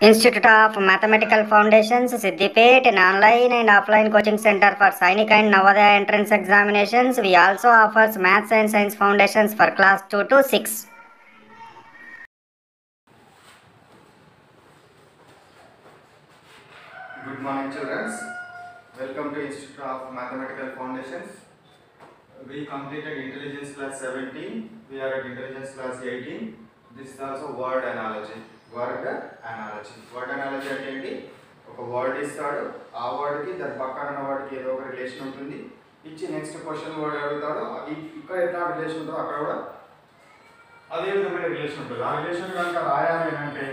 Institute of Mathematical Foundations, Siddipet, an online and offline coaching center for Sainik and Navodaya entrance examinations. We also offers Maths and Science Foundations for class 2 to 6. Good morning, children. Welcome to Institute of Mathematical Foundations. We completed Intelligence class 17. We are at Intelligence class 18. This is also word analogy. Word analogy అంటే ఏంటి? ఒక word ఇస్తాడు, ఆ వర్డ్కి దాని పక్కన ఉన్న వర్డ్కి ఏదో ఒక రిలేషన్ ఉంటుంది. ఇచ్చి నెక్స్ట్ క్వశ్చన్ వర్డ్ అడుగుతాడు, ఇక్కడ ఎట్లా రిలేషన్ ఉంటుందో అక్కడ కూడా అదే విధమైన రిలేషన్ ఉంటుంది. ఆ రిలేషన్ కనుక రాయాలి అంటే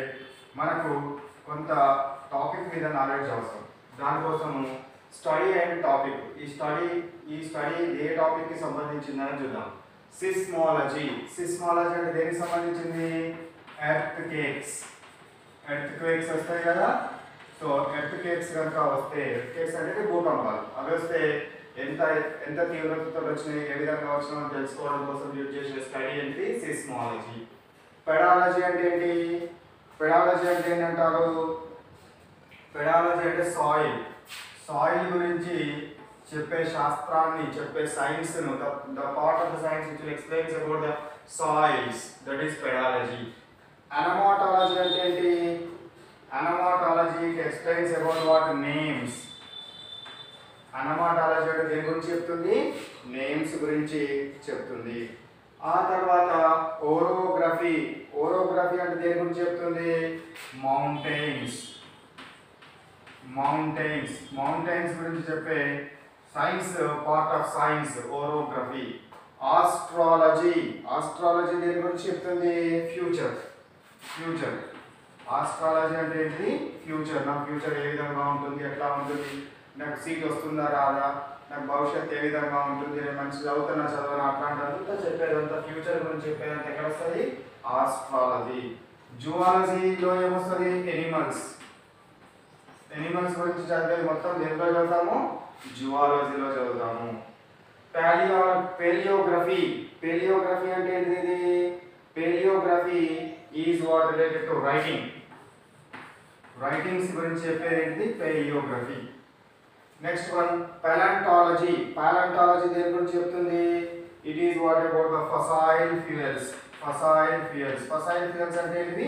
మనకు కొంత టాపిక్ మీద నాలెడ్జ్ అవసరం. దానికోసము స్టడీ అండ్ టాపిక్, ఈ స్టడీ ఏ టాపిక్కి సంబంధించిందని చూద్దాం. సిస్మాలజీ అంటే దేనికి సంబంధించింది? ఎర్త్ క్వేక్స్ వస్తాయి కదా. సో ఎర్త్ క్వేక్స్ కనుక వస్తే, ఎర్త్ క్వేక్స్ అంటే భూకంపాలు, అవి వస్తే ఎంత తీవ్రతతో వచ్చినాయి, ఏ విధంగా వచ్చినాయో తెలుసుకోవడం కోసం యూజ్ చేసే స్టడీ ఏంటి? సిస్మాలజీ. పెడాలజీ అంటే ఏంటి? పెడాలజీ అంటే ఏంటంటారు? పెడాలజీ అంటే సాయిల్ గురించి చెప్పే శాస్త్రాన్ని, చెప్పే సైన్స్ను, the part of the science which will explains about the soils, that is pedology. Onomatology అంటే ఏంటి? Onomatology explains about what? Names. Onomatology అంటే దేని గురించి చెప్తుంది? నేమ్స్ గురించి చెప్తుంది. ఆ తర్వాత ఓరోగ్రఫీ అంటే దేని గురించి చెప్తుంది? మౌంటైన్స్ గురించి చెప్పే science, part of science orography. Astrology దేని గురించి చెప్తుంది? ఫ్యూచర్. ఆస్ట్రాలజీ అంటే ఏంటి? ఫ్యూచర్. నా ఫ్యూచర్ ఏ విధంగా ఉంటుంది, ఎట్లా ఉంటుంది, నాకు సీట్ వస్తుందా రాదా, నాకు భవిష్యత్తు ఏ విధంగా ఉంటుంది, నేను మంచి చదువుతున్నా అట్లాంటిదంతా చెప్పేదంతా, ఫ్యూచర్ గురించి చెప్పేదంతా ఎక్కడ వస్తుంది? ఆస్ట్రాలజీ. జువాలజీలో ఏమొస్తుంది? ఎనిమల్స్ గురించి చదివేది మొత్తం దేంట్లో చదువుతాము? జువాలజీలో చదువుతాము. పేలియోగ్రఫీ అంటే ఏంటిది? Palaeography is what related to writings గురించి చెప్పేది ఏంటిది? పేలియోగ్రఫీ. నెక్స్ట్ వన్ పాలెంటాలజీ దేని గురించి చెప్తుంది? It is what about the fossil fuels అంటే ఏంటిది?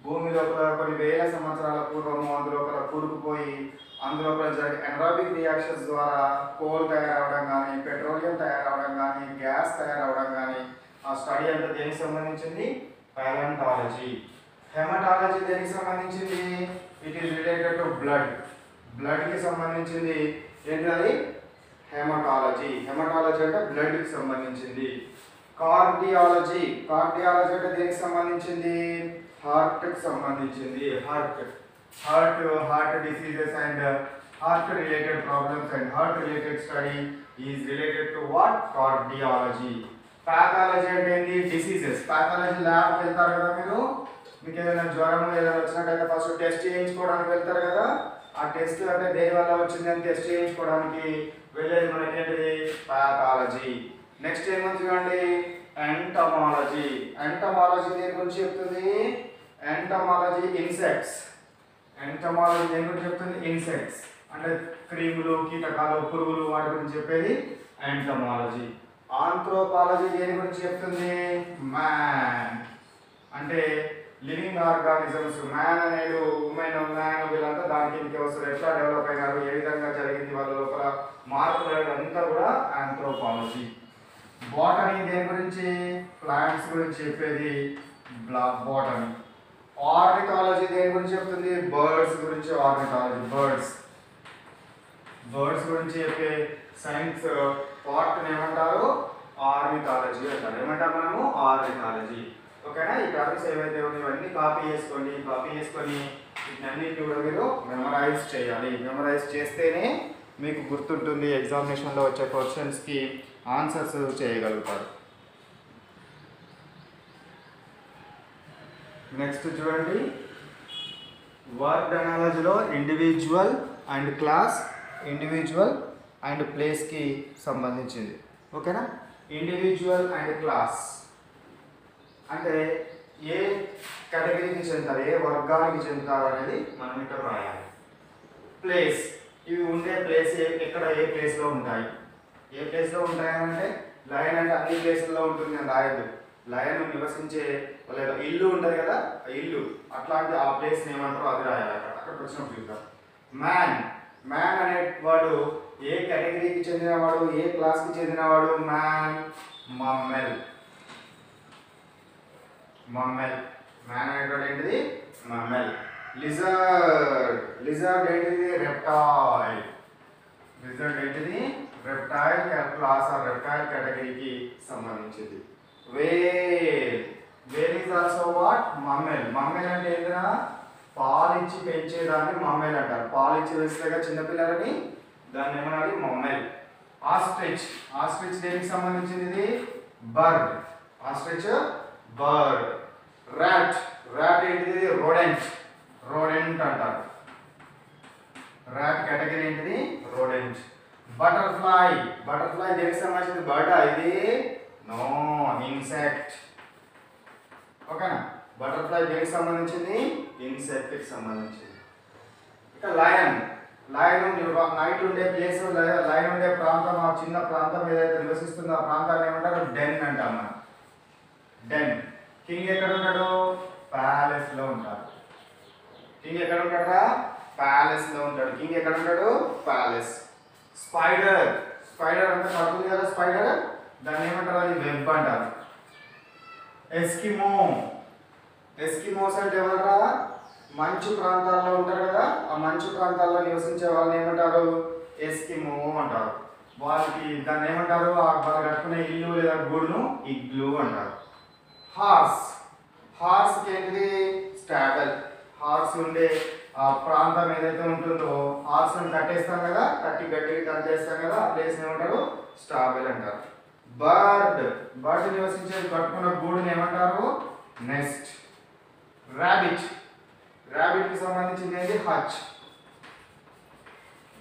భూమి లోపల కొన్ని వేల సంవత్సరాల పూర్వము అందులో కూరుకుపోయి అందులో జరిగే ఎనరాబిక్ రియాక్షన్స్ ద్వారా కోల్ తయారవడం కానీ, పెట్రోలియం తయారవడం కానీ, గ్యాస్ తయారవడం కానీ, ఆ స్టడీ అంతా దేనికి సంబంధించింది? పాలెంటాలజీ. హెమటాలజీ దేనికి సంబంధించింది? ఇట్ ఈస్ రిలేటెడ్ టు బ్లడ్కి సంబంధించింది. ఏంటది? హెమటాలజీ అంటే బ్లడ్కి సంబంధించింది. కార్డియాలజీ అంటే దేనికి సంబంధించింది? హార్ట్కి సంబంధించింది. Heart diseases and heart related problems and heart related study is related to what? Cardiology. Pathology అంటే ఏంటి? డిసీజెస్. పాథాలజీ ల్యాబ్కి వెళ్తారు కదా మీరు, మీకు ఏదైనా జ్వరం ఏదైనా వచ్చినట్టయితే ఫస్ట్ టెస్ట్ చేయించుకోవడానికి వెళ్తారు కదా. ఆ టెస్ట్ అంటే దేని వల్ల వచ్చిందని టెస్ట్ చేయించుకోవడానికి వెళ్ళేది మనకి ఏంటిది? పాథాలజీ. నెక్స్ట్ ఏమని చూడండి? ఎంటమాలజీ దేని గురించి చెప్తుంది? ఎంటమాలజీ ఇన్సెక్ట్స్ దేని గురించి చెప్తుంది? ఇన్సెక్ట్స్ అంటే క్రిములు, కీటకాలు, పురుగులు, వాటి గురించి చెప్పేది ఎంటమాలజీ. ఆంథ్రోపాలజీ దేని గురించి చెప్తుంది? మ్యాన్ అంటే లివింగ్ ఆర్గానిజమ్స్. మ్యాన్ అనేది మ్యాన్ వీళ్ళంతా దాని కిందకి వస్తారు. ఎట్లా డెవలప్ అయినారు, ఏ విధంగా జరిగింది, వాళ్ళ లోపల మార్పులు అంతా కూడా ఆంథ్రోపాలజీ. బాటనీ దేని గురించి? ప్లాంట్స్ గురించి చెప్పేది బాటనీ. ఆర్నిథాలజీ దేని గురించి చెప్తుంది? బర్డ్స్ గురించి. ఆర్నిథాలజీ బర్డ్స్ గురించి చెప్పే సైన్స్ పార్ట్ ఏమంటారు? ఆర్నిథాలజీ అంటారు. ఏమంటారు మనము? ఆర్నిథాలజీ. ఓకేనా? ఈ టాపిక్స్ ఏవైతే ఉన్నాయో ఇవన్నీ కాపీ చేసుకొని వీటన్నిటిని కూడా మీరు మెమరైజ్ చేయాలి. మెమరైజ్ చేస్తేనే మీకు గుర్తుంటుంది, ఎగ్జామినేషన్లో వచ్చే క్వశ్చన్స్కి ఆన్సర్స్ చేయగలుగుతారు. నెక్స్ట్ చూడండి, వర్డ్ అనాలజీలో ఇండివిజువల్ అండ్ ప్లేస్కి సంబంధించింది. ఓకేనా? ఇండివిజువల్ అండ్ క్లాస్ అంటే ఏ కేటగిరీకి చెందుతారు, ఏ వర్గానికి చెందుతారు అనేది మనం ఇక్కడ రాయాలి. ప్లేస్, ఇవి ఉండే ప్లేస్ ఎక్కడ, ఏ ప్లేస్లో ఉంటాయి, ఏ ప్లేస్లో ఉంటాయి అంటే లయన్ అంటే అన్ని ప్లేస్లలో ఉంటుంది అని రాయద్దు. లయన్ నివసించే లేదా ఇల్లు ఉంటుంది కదా, ఆ ఇల్లు అట్లాంటి ఆ ప్లేస్ ఏమంటారో అది రాయాలి. అక్కడికి వచ్చినప్పుడు చూద్దాం. మ్యాన్, మ్యాన్ అనే వాడు ఏ కేటగిరీకి చెందినవాడు, ఏ క్లాస్కి చెందినవాడు? మ్యాన్ మమ్మల్. మమ్మల్, మ్యాన్ అనేటువంటి ఏంటిది? మమ్మల్. లిజర్డ్, లిజర్డ్ ఏంటిది? రెప్టైల్. లిజర్డ్ ఏంటిది? రెప్టైల్ క్లాస్ ఆర్ రెప్టైల్ కేటగిరీకి సంబంధించింది. వేల్, వేల్ ఈజ్ ఆల్సో వాట్? మమ్మల్. మమ్మల్ అంటే ఏంటినా? పాలిచ్చి పెంచేదాన్ని మమ్మల్ అంటారు. పాలిచ్చి వేస్తేగా చిన్నపిల్లలని, దాన్ని ఏమనాలి? మమ్మల్. ఆస్ట్రిచ్, ఆస్ట్రిచ్ దేనికి సంబంధించింది? ఇది bird. Ostrich bird. Rat, rat ఏంటిది? రోడెంట్. రోడెంట్ అంటారు. ర్యాట్ కేటగిరీ ఏంటిది? రోడెంట్. బటర్ఫ్లై, బటర్ఫ్లై దేనికి సంబంధించింది? బర్డ్ ఇది? No, insect. ఓకేనా? బటర్ఫ్లై దేనికి సంబంధించింది? ఇన్సెక్ట్ కి సంబంధించింది. ఇక లయన్, లయన్ నైట్ ఉండే ప్లేస్, లయన్ ఉండే ప్రాంతం, ఆ చిన్న ప్రాంతం ఏదైతే నివసిస్తుందో ఆ ప్రాంతాన్ని ఏమంటారు? డెన్ అంటాం మనం. డెన్. కింగ్ ఎక్కడ ఉంటాడు? ప్యాలెస్ లో ఉంటాడు. కింగ్ ఎక్కడ ఉంటాడా? ప్యాలెస్ లో ఉంటాడు. కింగ్ ఎక్కడ ఉంటాడు? ప్యాలెస్. స్పైడర్, స్పైడర్ అంటే పడుతుంది కదా స్పైడర్, దాన్ని ఏమంటారు? అది వెబ్ అంటారు. ఎస్కిమో, ఎస్కిమోస్ అంటే ఎవరా? మంచు ప్రాంతాల్లో ఉంటారు కదా, ఆ మంచు ప్రాంతాల్లో నివసించే వాళ్ళని ఏమంటారు? ఎస్కిమో అంటారు. వాళ్ళకి దాన్ని ఏమంటారు? వాళ్ళు కట్టుకునే ఇల్లు లేదా గూడును ఇగ్లూ అంటారు. హార్స్, హార్స్ ఏంటిది? స్టాబల్. హార్స్ ఉండే ఆ ప్రాంతం ఏదైతే ఉంటుందో హార్స్ని కట్టేస్తాం కదా, కట్టి గట్టిగా కట్టేస్తాం కదా, ఆ ప్లేస్ ఏమంటారు? స్టాబెల్ అంటారు. బర్డ్, బర్డ్ నివసించే కట్టుకున్న గూడుని ఏమంటారు? నెస్ట్. ర్యాబిట్, ర్యాబిట్ కి సంబంధించింది ఏంటి? హచ్.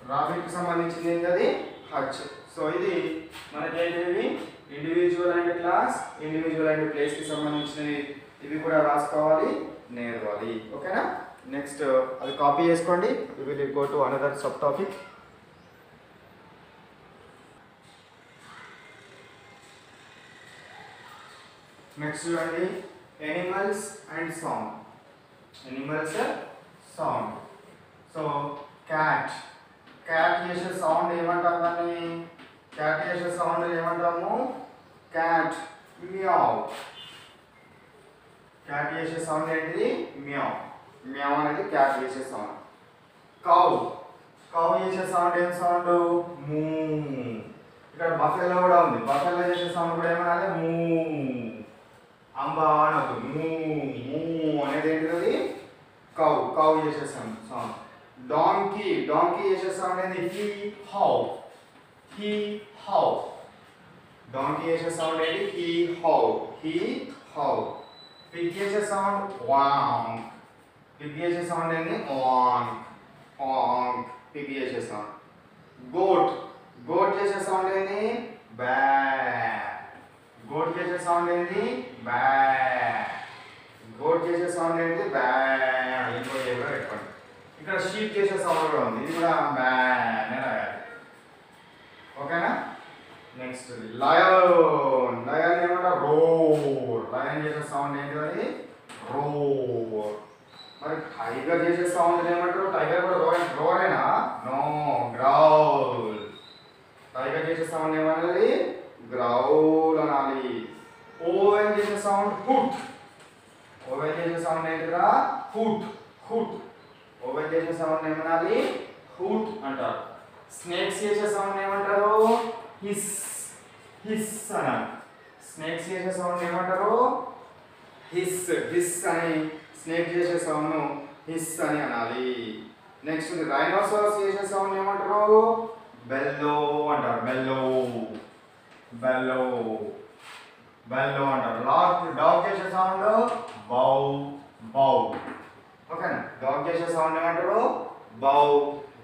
ర్యాబిట్ కి సంబంధించింది ఏంటి? అది హచ్. సో ఇది మనకేంటివి? Individual and class, individual and place కి సంబంధించినవి. ఇవి కూడా రాసుకోవాలి, నేర్వాలి. ఓకేనా? నెక్స్ట్ అది కాపీ చేసుకోండి. We will go to another sub topic. Next చూడండి, animals and song. Animals, song. So cat, cat చేసే సౌండ్ ఏమంటాం? దాన్ని క్యాట్ చేసే సౌండ్ ఏమంటాము? Cat meow. క్యాట్ చేసే సౌండ్ ఏంటిది? మియావ్. మియావ్ అనేది క్యాట్ చేసే సౌండ్. కౌ, కౌ చేసే సౌండ్ ఏం సౌండ్? మూ. ఇక్కడ బఫెలో కూడా ఉంది, బఫెలో చేసే సౌండ్ కూడా ఏమనాలి? మూ. అంబా అనదు, మూ. మూ అనేది ఏంటిది? కౌ, కౌ చేసే సౌండ్. డాంకీ, డాంకీ చేసే సౌండ్ ఏంటి? He how. He how. Donkey చేసే సౌండ్ ఏంటి? He how. He how. Pig చేసే సౌండ్ వాంగ్. పిగ్ చేసే సౌండ్ ఏంటి? వాంగ్. వాంగ్. పిగ్ చేసే సౌండ్. గోట్, గోట్ చేసే సౌండ్ ఏంటి? బ్యా. గోట్ చేసే సౌండ్ ఏంటి? బ్యా. గోట్ చేసే సౌండ్ ఏంటి? బ్యా. ఇంకో ఏదో పెట్టుకోండి. ఇక్కడ షీప్ చేసే సౌండ్ కూడా ఉంది, ఇది కూడా బ్యా అనే రాయాలి. ఓకేనా? నెక్స్ట్ లయన్, లయన్ ఏమంటారు? రోర్. లయన్ చేసే సౌండ్ ఏంటి? రోర్. మరి టైగర్ చేసే సౌండ్ ఏమంటారు? టైగర్ కూడా రోరేనా? No, growl. టైగర్ చేసే సౌండ్ ఏమనాలి? గ్రౌల్ అనాలి. ఓవెన్ చేసే సౌండ్ హుట్. ఓవెన్ చేసే సౌండ్ ఏంటిరా? హుట్. హుట్. ఓవెన్ చేసే సౌండ్ ఏమనాలి? హుట్ అంటారు. స్నేక్స్ చేసే సౌండ్ ఏమంటారు? హిస్. హిస్ అనాలి. స్నేక్స్ చేసే సౌండ్ ఏమంటారు? హిస్. హిస్ అని స్నేక్ చేసే సౌండ్ హిస్ అని అనాలి. నెక్స్ట్ రైనోసారస్ చేసే సౌండ్ ఏమంటారు? బెల్లో అంటారు. బెల్లో. బెల్లో. బెల్లో అంటారు. డాగ్ చేసే సౌండ్ బౌ. బౌ. ఓకేనా? డాగ్ చేసే సౌండ్ ఏమంటారు? బౌ.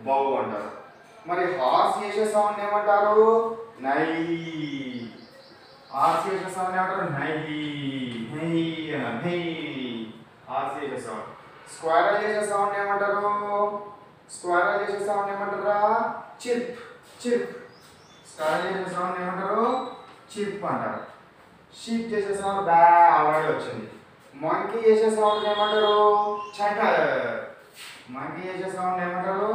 బౌ అంటారు. మరి హార్స్ చేసే సౌండ్ ఏమంటారు? నై. హార్స్ చేసే సౌండ్ ఏమంటారు? నై. నై అనాలి. నై. ఆర్సీ చేసే సౌండ్. స్క్వేరల్ చేసే సౌండ్ ఏమంటారు? స్క్వేరల్ చేసే సౌండ్ ఏమంటారా? చిప్. చిప్. స్క్వేరల్ చేసే సౌండ్ ఏమంటారు? చిప్ అంటారు. షీప్ చేసే సౌండ్ బ్యా ఆల్రెడీ వచ్చింది. మంకీ చేసే సౌండ్ ఏమంటారు? చటర్. మంకీ చేసే సౌండ్ ఏమంటారు?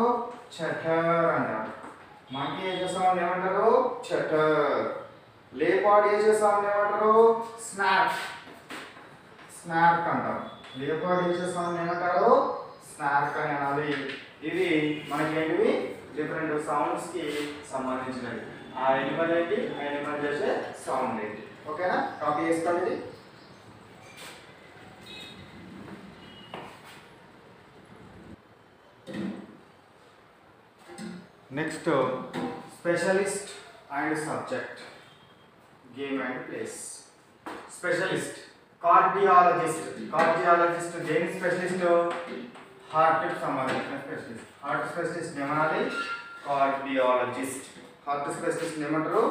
చటర్ అంటారు. మంకీ చేసే సౌండ్ ఏమంటారు? చటర్. లేపార్డ్ చేసే సౌండ్ ఏమంటారు? స్నాప్. స్నాప్ అంటారు. లేపార్డ్ చేసే సౌండ్ ఏమంటారు? స్నాప్ అని అనాలి. ఇవి మనకేంటివి? డిఫరెంట్ సౌండ్స్ కి సంబంధించినవి. ఆ ఎనిమల్ ఏంటి, ఆ ఎనిమల్ చేసే సౌండ్ ఏంటి. ఓకేనా? కాపీ చేసుకోండి ఇది. Next specialist and subject, game and place. Specialist cardiologist. Cardiologist దేని స్పెషలిస్ట్? హార్ట్ కి సంబంధించిన స్పెషలిస్ట్. హార్ట్ స్పెషలిస్ట్ ఏమనాలి? కార్డియాలజిస్ట్. హార్ట్ స్పెషలిస్ట్ ఏమంటారు?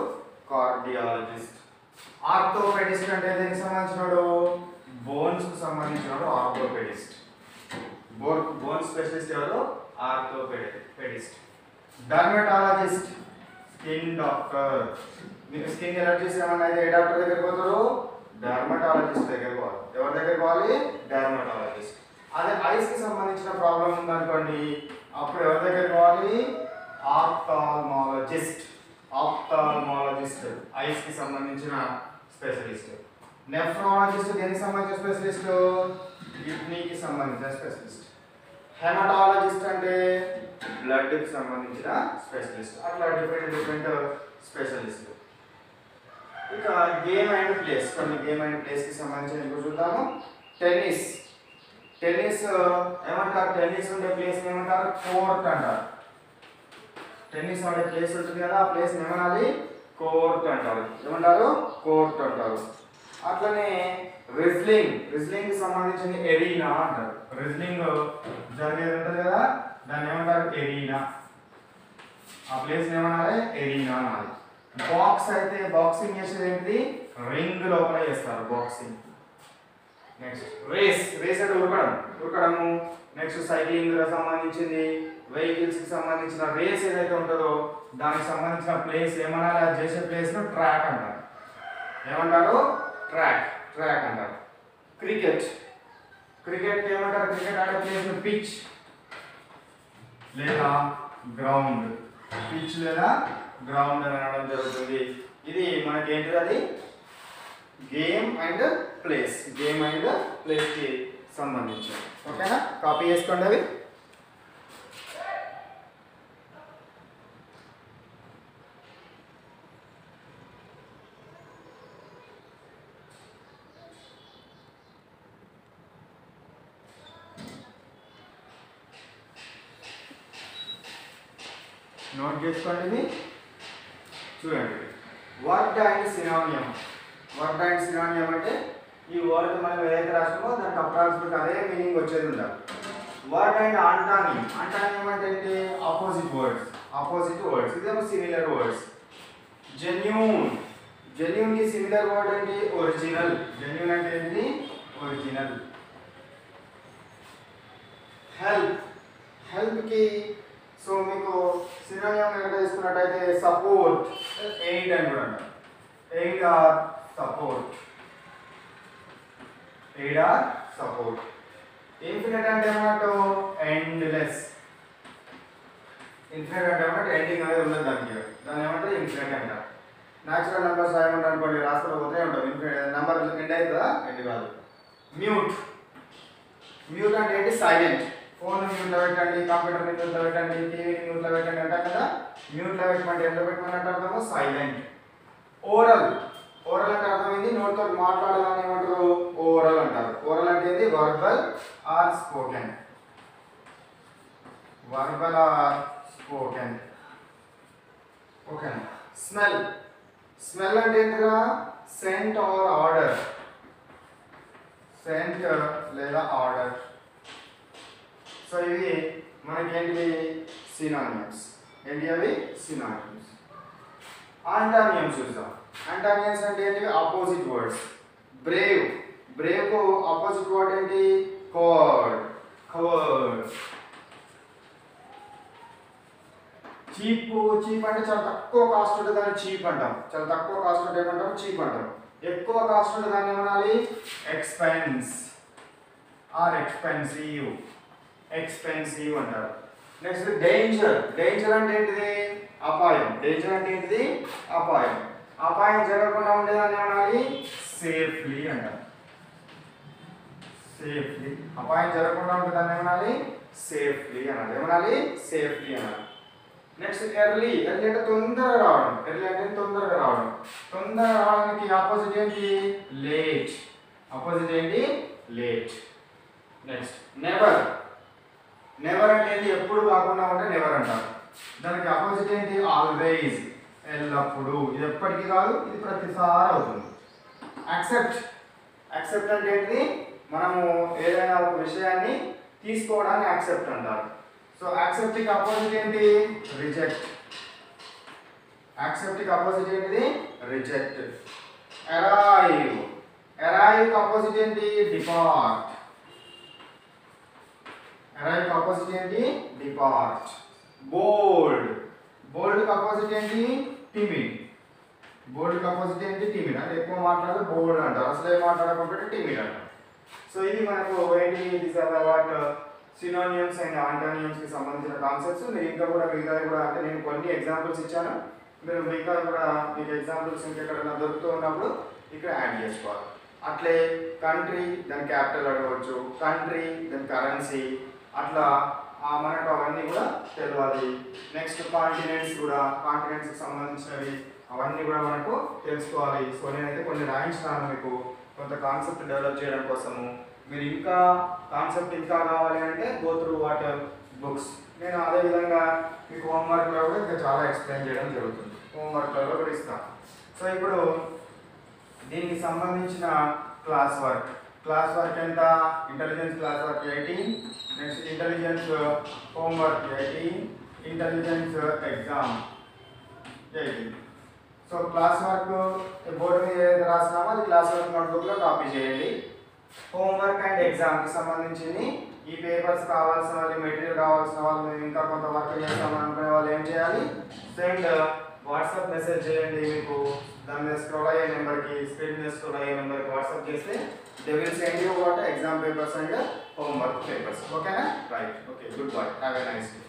కార్డియాలజిస్ట్. ఆర్థోపెడిస్ట్ అంటే దేనికి సంబంధించినడు? బోన్స్ కు సంబంధించినడు ఆర్థోపెడిస్ట్. బోన్ స్పెషలిస్ట్ ఎవరు? ఆర్థోపెడిస్ట్. Dermatologist skin doctor. మీకు స్కిన్ ఎలర్జీస్ ఏమన్నా అయితే ఏ డాక్టర్ దగ్గరికి పోతారు? డర్మటాలజిస్ట్ దగ్గర పోవాలి. ఎవరి దగ్గర పోవాలి? డర్మటాలజిస్ట్. అదే ఐస్ కి సంబంధించిన ప్రాబ్లం ఉందనుకోండి, అప్పుడు ఎవరి దగ్గర పోవాలి? ఆప్థాల్మాలజిస్ట్. ఆప్థాల్మాలజిస్ట్ ఐస్ కి సంబంధించిన స్పెషలిస్ట్. నెఫ్రాలజిస్ట్ దేనికి సంబంధించిన స్పెషలిస్ట్? కిడ్నీకి సంబంధించిన స్పెషలిస్ట్. హెమటాలజిస్ట్ అంటే బ్లడ్ కి సంబంధించిన స్పెషలిస్ట్. అట్లా డిఫరెంట్ స్పెషలిస్ట్. ఇక గేమ్ అండ్ ప్లేస్. కొన్ని గేమ్ అండ్ ప్లేస్ కి సంబంధించిన ఇప్పుడు చూద్దాము. టెన్నిస్. టెన్నిస్ ఏమంటారు? టెన్నిస్ ఉండే ప్లేస్ ఏమంటారు? కోర్ట్ అంటారు. టెన్నిస్ ఆడే ప్లేస్ ఉంటుంది కదా, ఆ ప్లేస్ ఏమనాలి? కోర్ట్ అంటారు. ఏమంటారు? కోర్ట్ అంటారు. అట్లనే రెజ్లింగ్. రెజ్లింగ్ కి సంబంధించిన ఎరీనా అంటారు. రెజ్లింగ్ జరిగేది ఉంటుంది కదా, దాన్ని ఏమంటారు? ఎరీనా. ఆ ప్లేస్ ఏమనాలి? ఎరీనా అనాలి. బాక్స్ అయితే బాక్సింగ్ చేసేది ఏంటి? రింగ్ లోపల చేస్తారు బాక్సింగ్. Next race. రేస్ అంటే ఉరకడము. నెక్స్ట్ సైక్లింగ్ సంబంధించింది, వెహికల్స్ కి సంబంధించిన రేస్ ఏదైతే ఉంటుందో దానికి సంబంధించిన ప్లేస్ ఏమనాలి? అది చేసే ప్లేస్ ను ట్రాక్ అంటారు. ఏమంటారు? ట్రాక్. ట్రాక్ అంటారు. క్రికెట్. క్రికెట్ ఏమంటారు? క్రికెట్ ఆడే ప్లేస్ ను పిచ్ లేదా గ్రౌండ్. పిచ్ లేదా గ్రౌండ్ అని అనడం జరుగుతుంది. ఇది మనకి ఏంటిది? అది game and place. Game and place కి సంబంధించి. ఓకేనా? కాపీ చేసుకోండి అవి. నోట్ చేసుకోండి ఇది. చూడండి, వర్డ్ అండ్ సినానియం. వర్డ్ అండ్ సినానియం అంటే ఈ వర్డ్ మనం ఏదైతే రాసామో దానికి అప్రాక్సిమేట్ అదే మీనింగ్ వచ్చేది ఉండాలి. Word and ఆంటానియం. ఆంటానియం అంటే ఏంటి? Opposite words. Opposite words. ఇదేమో సిమిలర్ వర్డ్స్. జెన్యూన్. జెన్యూన్ కి సిమిలర్ వర్డ్ ఏంటి? ఒరిజినల్. జెన్యూన్ అంటే ఏంటి? ఒరిజినల్. హెల్ప్. హెల్ప్ కి సో మీకు సినోనియం ఎక్కడ తీసుకున్నట్టయితే సపోర్ట్, ఎయిడ్ అని కూడా అంటారు. Aid or support. Aid or support. Infinite అంటే ఏమన్నట్టు? ఎండ్లెస్. ఇన్ఫినిట్ అంటే ఏమంటే ఎండింగ్ అనేది ఉండదు దానికి. దాన్ని ఏమంటారు? ఇన్ఫినిట్ అంటారు. న్యాచురల్ నెంబర్స్ రాయమంటారు అనుకోండి, రాష్ట్రంలో పోతే ఉంటాం. ఇన్ఫినిట్ నెంబర్ ఎండ్ అవుతుందా? ఎండ్ కాదు. మ్యూట్. మ్యూట్ అంటే ఏంటి? సైలెంట్. ఫోన్ మ్యూట్లో పెట్టండి, కంప్యూటర్ మ్యూట్లో పెట్టండి, టీవీని మ్యూట్లో పెట్టండి అంటారు కదా. మ్యూట్లో పెట్టమంటే ఎంత పెట్టమన్నట్టు అర్థము? సైలెంట్. ఓరల్. ఓరల్ అంటే అర్థమైంది నోట్తో మాట్లాడాలని ఏమంటారు? ఓరల్ అంటారు. ఓరల్ అంటే ఏంటి? Verbal or spoken. Verbal or spoken. ఓకేనా? స్మెల్. స్మెల్ అంటే ఏంటిరా? Scent or odour. సెంట్ లేదా ఆర్డర్. సో ఇవి మనకి ఏంటివి? సినానిమ్స్. ఏంటి అవి? సినానిమ్స్. ఆంటానియమ్స్ చూద్దాం. ఆంటానియమ్స్ అంటే ఏంటివి? Opposite words. బ్రేవ్. బ్రేవ్ కు ఆపోజిట్ వర్డ్ ఏంటి? covered, covered. చీప్ చీప్ అంటే చాలా తక్కువ కాస్ట్ ఉంటే దాన్ని చీప్ అంటాం. చాలా తక్కువ కాస్ట్ ఉంటే ఏమంటాం? చీప్ అంటాం. ఎక్కువ కాస్ట్ ఉంటే దాన్ని ఏమనాలి? ఎక్స్పెన్స్ ఆర్ ఎక్స్పెన్సివ్, ఎక్స్పెన్సివ్ అంటారు. Next danger. డేంజర్ అంటే ఏంటిది? అపాయం. డేంజర్ అంటే ఏంటిది? అపాయం. అపాయం జరగకుండా ఉండేదాన్ని ఏమనాలి? సేఫ్లీ అంటారు. సేఫ్లీ. అపాయం జరగకుండా ఉండేదాన్ని ఏమనాలి? సేఫ్లీ అనాలి. ఏమనాలి? సేఫ్లీ అనాలి. Next early. ఎర్లీ అంటే తొందరగా రావడం. ఎర్లీ అంటే తొందరగా రావడం. తొందరగా రావడానికి ఆపోజిట్ ఏంటి? లేట్. ఆపోజిట్ ఏంటి? లేట్. Next never. నెవర్ అంటే ఏంటి? ఎప్పుడు కాకుండా ఉంటే నెవర్ అంటారు. దానికి ఆపోజిట్ ఏంటి? ఆల్వేస్. ఎల్లప్పుడు. ఇది ఎప్పటికీ కాదు, ఇది ప్రతిసారి అవుతుంది. యాక్సెప్ట్. యాక్సెప్ట్ అంటే ఏంటి? మనము ఏదైనా ఒక విషయాన్ని తీసుకోవడాన్ని యాక్సెప్ట్ అంటారు. సో యాక్సెప్ట్కి ఆపోజిట్ ఏంటి? రిజెక్ట్. యాక్సెప్ట్కి ఆపోజిట్ ఏంటిది? రిజెక్ట్. అరైవ్. అరైవ్కి ఆపోజిట్ ఏంటి? డిపార్ట్. అరైవ్కి ఆపోజిట్ ఏంటి? డిపార్ట్. బోల్డ్. బోల్డ్కి ఆపోజిట్ ఏంటి? టిమిడ్. బోల్డ్కి ఆపోజిట్ ఏంటి? టిమిడ్. అంటే ఎక్కువ మాట్లాడితే బోల్డ్ అంటారు, అసలు ఏం మాట్లాడకపోతే టిమిడ్ అంటారు. సో ఇది మనకు ఏంటి? This are what synonyms and antonyms కి సంబంధించిన కాన్సెప్ట్స్. మీరు ఇంకా కూడా మిగతా కూడా, అంటే నేను కొన్ని ఎగ్జాంపుల్స్ ఇచ్చాను, మీరు మిగతా కూడా మీకు ఎగ్జాంపుల్స్ ఇంకెక్కడైనా దొరుకుతూ ఉన్నప్పుడు ఇక్కడ యాడ్ చేసుకోవాలి. అట్లే కంట్రీ, దాని క్యాపిటల్ అడగవచ్చు, కంట్రీ దాని కరెన్సీ, అట్లా మనకు అవన్నీ కూడా తెలియాలి. నెక్స్ట్ కాంటినెంట్స్ కూడా, కాంటినెంట్స్కి సంబంధించినవి అవన్నీ కూడా మనకు తెలుసుకోవాలి. సో నేనైతే కొన్ని రాయించినాను మీకు కొంత కాన్సెప్ట్ డెవలప్ చేయడం కోసము. మీరు ఇంకా కాన్సెప్ట్ ఇంకా కావాలి అంటే గో త్రూ వాట్ బుక్స్. నేను అదేవిధంగా మీకు హోంవర్క్లో కూడా ఇంకా చాలా ఎక్స్ప్లెయిన్ చేయడం జరుగుతుంది, హోంవర్క్లో కూడా ఇస్తాను. సో ఇప్పుడు దీనికి సంబంధించిన క్లాస్ వర్క్. క్లాస్ వర్క్ ఎంత? Intelligence class work 18, next intelligence homework 18, intelligence exam 18. So class work board మీద ఏదైతే రాసినామో అది క్లాస్ వర్క్ నోట్బుక్లో కాపీ చేయండి. హోంవర్క్ అండ్ ఎగ్జామ్కి సంబంధించింది ఈ పేపర్స్ కావాల్సిన వాళ్ళు, మెటీరియల్ కావాల్సిన వాళ్ళు, మేము ఇంకా కొంత వర్క్ చేస్తామని అనుకునే వాళ్ళు ఏం చేయాలి? సెండ్ వాట్సాప్ మెసేజ్ చేయండి. మీకు దాని మీద స్క్రోల్ అయ్యే నెంబర్కి, స్క్రీన్ మీద స్క్రోల్ అయ్యే నెంబర్కి వాట్సాప్ చేస్తే they will send you what exam papers and homework papers. ఓకేనా? Right. Okay, good bye, have a nice day.